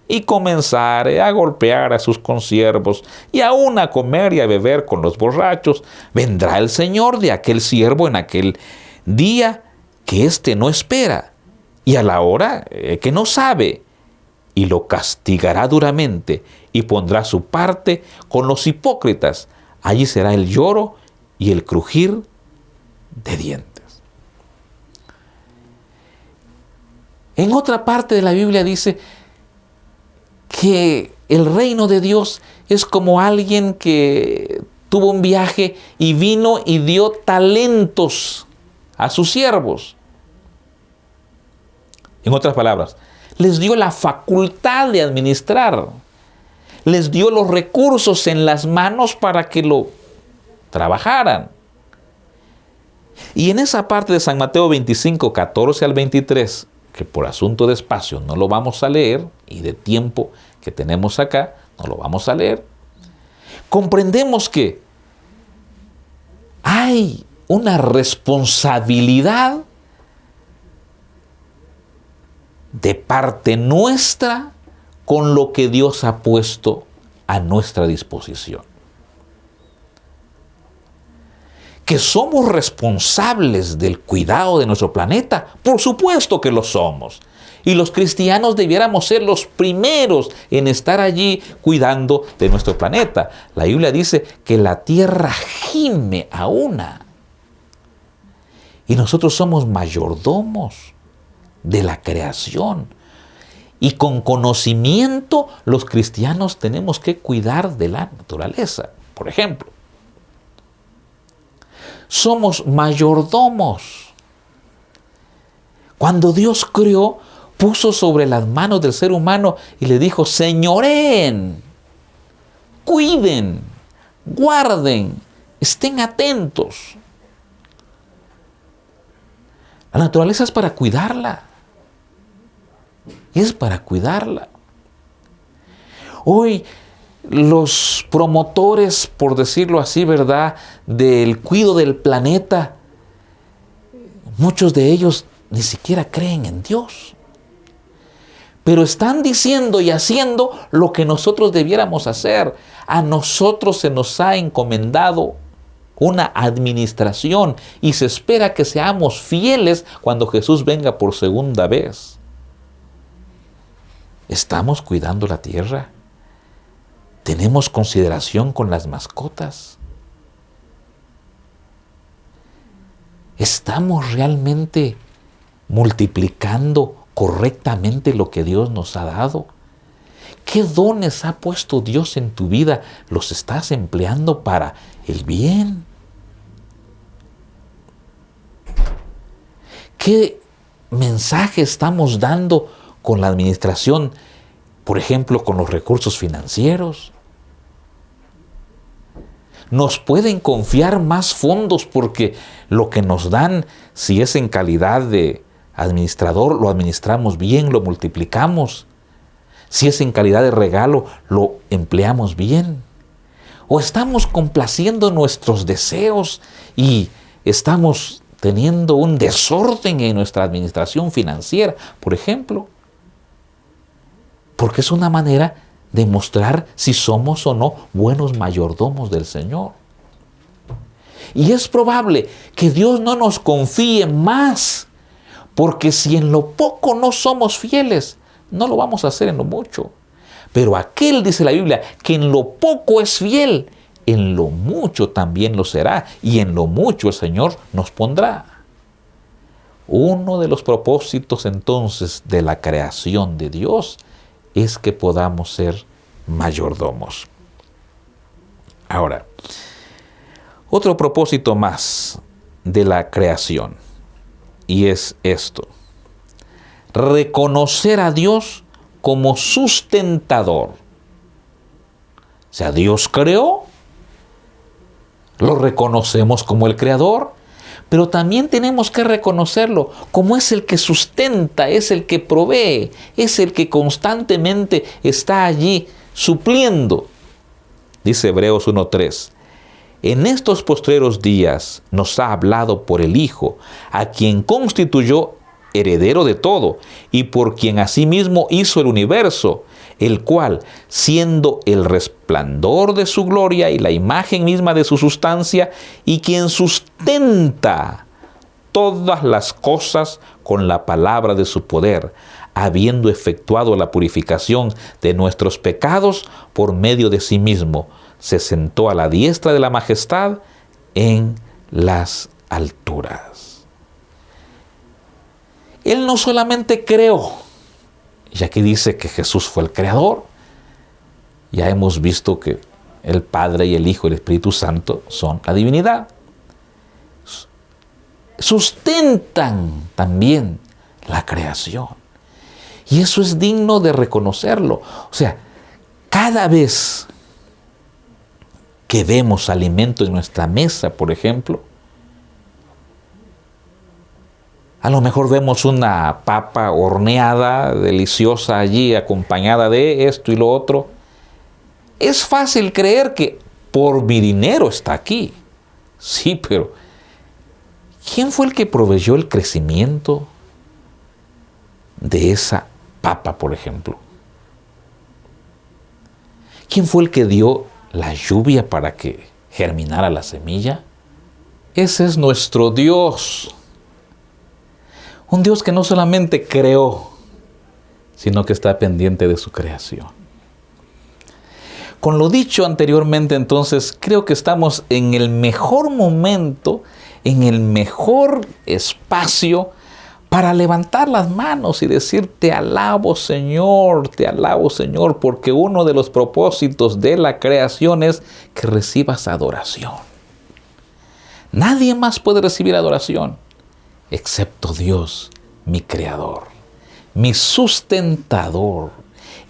y comenzare a golpear a sus consiervos, y aún a comer y a beber con los borrachos, vendrá el Señor de aquel siervo en aquel día que éste no espera, y a la hora que no sabe, y lo castigará duramente, y pondrá su parte con los hipócritas. Allí será el lloro y el crujir de dientes. En otra parte de la Biblia dice que el reino de Dios es como alguien que tuvo un viaje y vino y dio talentos a sus siervos. En otras palabras, les dio la facultad de administrar. Les dio los recursos en las manos para que lo trabajaran. Y en esa parte de San Mateo 25, 14 al 23, que por asunto de espacio no lo vamos a leer, y de tiempo que tenemos acá, no lo vamos a leer, comprendemos que hay una responsabilidad de parte nuestra con lo que Dios ha puesto a nuestra disposición. ¿Que somos responsables del cuidado de nuestro planeta? Por supuesto que lo somos. Y los cristianos debiéramos ser los primeros en estar allí cuidando de nuestro planeta. La Biblia dice que la tierra gime a una. Y nosotros somos mayordomos de la creación. Y con conocimiento los cristianos tenemos que cuidar de la naturaleza. Por ejemplo, somos mayordomos. Cuando Dios creó, puso sobre las manos del ser humano y le dijo, señoreen, cuiden, guarden, estén atentos. La naturaleza es para cuidarla. Es para cuidarla. Hoy los promotores, por decirlo así, ¿verdad?, del cuidado del planeta, muchos de ellos ni siquiera creen en Dios. Pero están diciendo y haciendo lo que nosotros debiéramos hacer. A nosotros se nos ha encomendado una administración y se espera que seamos fieles cuando Jesús venga por segunda vez. ¿Estamos cuidando la tierra? ¿Tenemos consideración con las mascotas? ¿Estamos realmente multiplicando correctamente lo que Dios nos ha dado? ¿Qué dones ha puesto Dios en tu vida? ¿Los estás empleando para el bien? ¿Qué mensaje estamos dando con la administración, por ejemplo, con los recursos financieros? Nos pueden confiar más fondos porque lo que nos dan, si es en calidad de administrador, lo administramos bien, lo multiplicamos. Si es en calidad de regalo, lo empleamos bien. O estamos complaciendo nuestros deseos y estamos teniendo un desorden en nuestra administración financiera, por ejemplo. Porque es una manera de mostrar si somos o no buenos mayordomos del Señor. Y es probable que Dios no nos confíe más, porque si en lo poco no somos fieles, no lo vamos a hacer en lo mucho. Pero aquel, dice la Biblia, que en lo poco es fiel, en lo mucho también lo será, y en lo mucho el Señor nos pondrá. Uno de los propósitos entonces de la creación de Dios es que podamos ser mayordomos. Ahora, otro propósito más de la creación, y es esto: reconocer a Dios como sustentador. O sea, Dios creó, lo reconocemos como el creador, pero también tenemos que reconocerlo como es el que sustenta, es el que provee, es el que constantemente está allí supliendo. Dice Hebreos 1:3. En estos postreros días nos ha hablado por el Hijo, a quien constituyó heredero de todo, y por quien asimismo hizo el universo, el cual, siendo el resplandor de su gloria y la imagen misma de su sustancia, y quien sustenta todas las cosas con la palabra de su poder, habiendo efectuado la purificación de nuestros pecados por medio de sí mismo, se sentó a la diestra de la majestad en las alturas. Él no solamente creó, ya que dice que Jesús fue el creador. Ya hemos visto que el Padre y el Hijo y el Espíritu Santo son la divinidad. Sustentan también la creación. Y eso es digno de reconocerlo. O sea, cada vez que vemos alimento en nuestra mesa, por ejemplo, a lo mejor vemos una papa horneada, deliciosa allí, acompañada de esto y lo otro. Es fácil creer que por mi dinero está aquí. Sí, pero ¿quién fue el que proveyó el crecimiento de esa papa, por ejemplo? ¿Quién fue el que dio la lluvia para que germinara la semilla? Ese es nuestro Dios. Un Dios que no solamente creó, sino que está pendiente de su creación. Con lo dicho anteriormente, entonces, creo que estamos en el mejor momento, en el mejor espacio para levantar las manos y decir: te alabo, Señor, porque uno de los propósitos de la creación es que recibas adoración. Nadie más puede recibir adoración excepto Dios, mi creador, mi sustentador,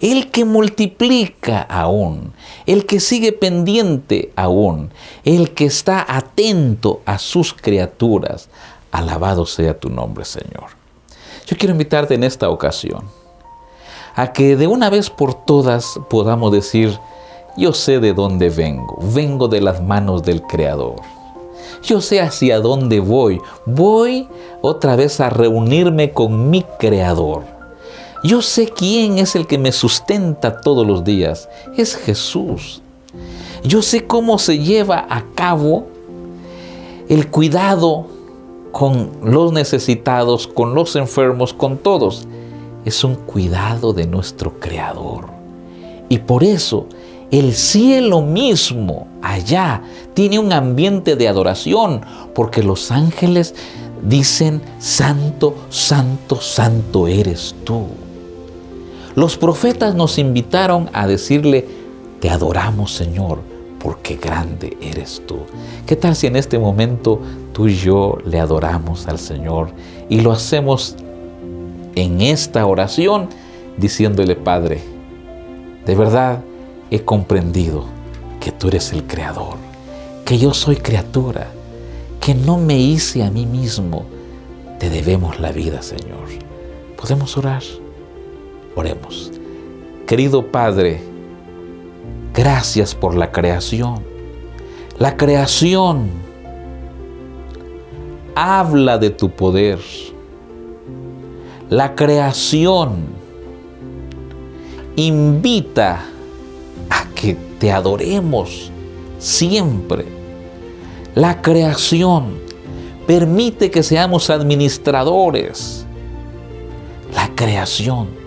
el que multiplica aún, el que sigue pendiente aún, el que está atento a sus criaturas. Alabado sea tu nombre, Señor. Yo quiero invitarte en esta ocasión a que de una vez por todas podamos decir: yo sé de dónde vengo, vengo de las manos del Creador. Yo sé hacia dónde voy otra vez a reunirme con mi Creador. Yo sé quién es el que me sustenta todos los días, es Jesús. Yo sé cómo se lleva a cabo el cuidado con los necesitados, con los enfermos, con todos. Es un cuidado de nuestro Creador. Y por eso el cielo mismo allá tiene un ambiente de adoración, porque los ángeles dicen: santo, santo, santo eres tú. Los profetas nos invitaron a decirle: te adoramos, Señor, porque grande eres tú. ¿Qué tal si en este momento tú y yo le adoramos al Señor y lo hacemos en esta oración diciéndole: Padre, de verdad he comprendido que tú eres el Creador, que yo soy criatura, que no me hice a mí mismo. Te debemos la vida, Señor. ¿Podemos orar? Oremos. Querido Padre, gracias por la creación. La creación habla de tu poder. La creación invita a que te adoremos siempre. La creación permite que seamos administradores. La creación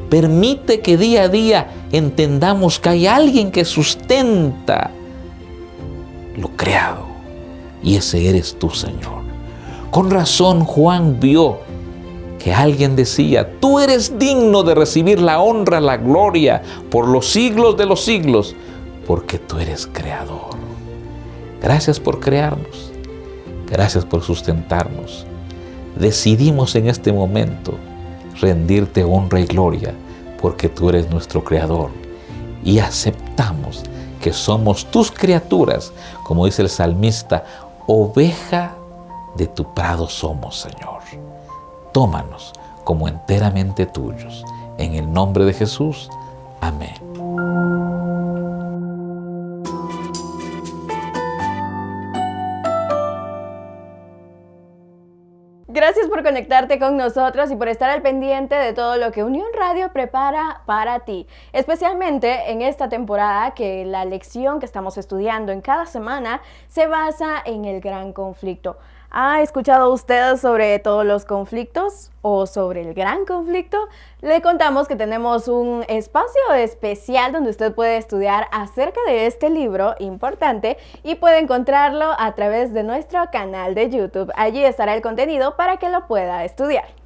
permite que día a día entendamos que hay alguien que sustenta lo creado. Y ese eres tú, Señor. Con razón Juan vio que alguien decía: tú eres digno de recibir la honra, la gloria por los siglos de los siglos, porque tú eres creador. Gracias por crearnos. Gracias por sustentarnos. Decidimos en este momento rendirte honra y gloria, porque tú eres nuestro Creador, y aceptamos que somos tus criaturas, como dice el salmista: oveja de tu prado somos, Señor. Tómanos como enteramente tuyos. En el nombre de Jesús. Amén. Gracias por conectarte con nosotros y por estar al pendiente de todo lo que Unión Radio prepara para ti. Especialmente en esta temporada, que la lección que estamos estudiando en cada semana se basa en el gran conflicto. ¿Ha escuchado usted sobre todos los conflictos o sobre el gran conflicto? Le contamos que tenemos un espacio especial donde usted puede estudiar acerca de este libro importante y puede encontrarlo a través de nuestro canal de YouTube. Allí estará el contenido para que lo pueda estudiar.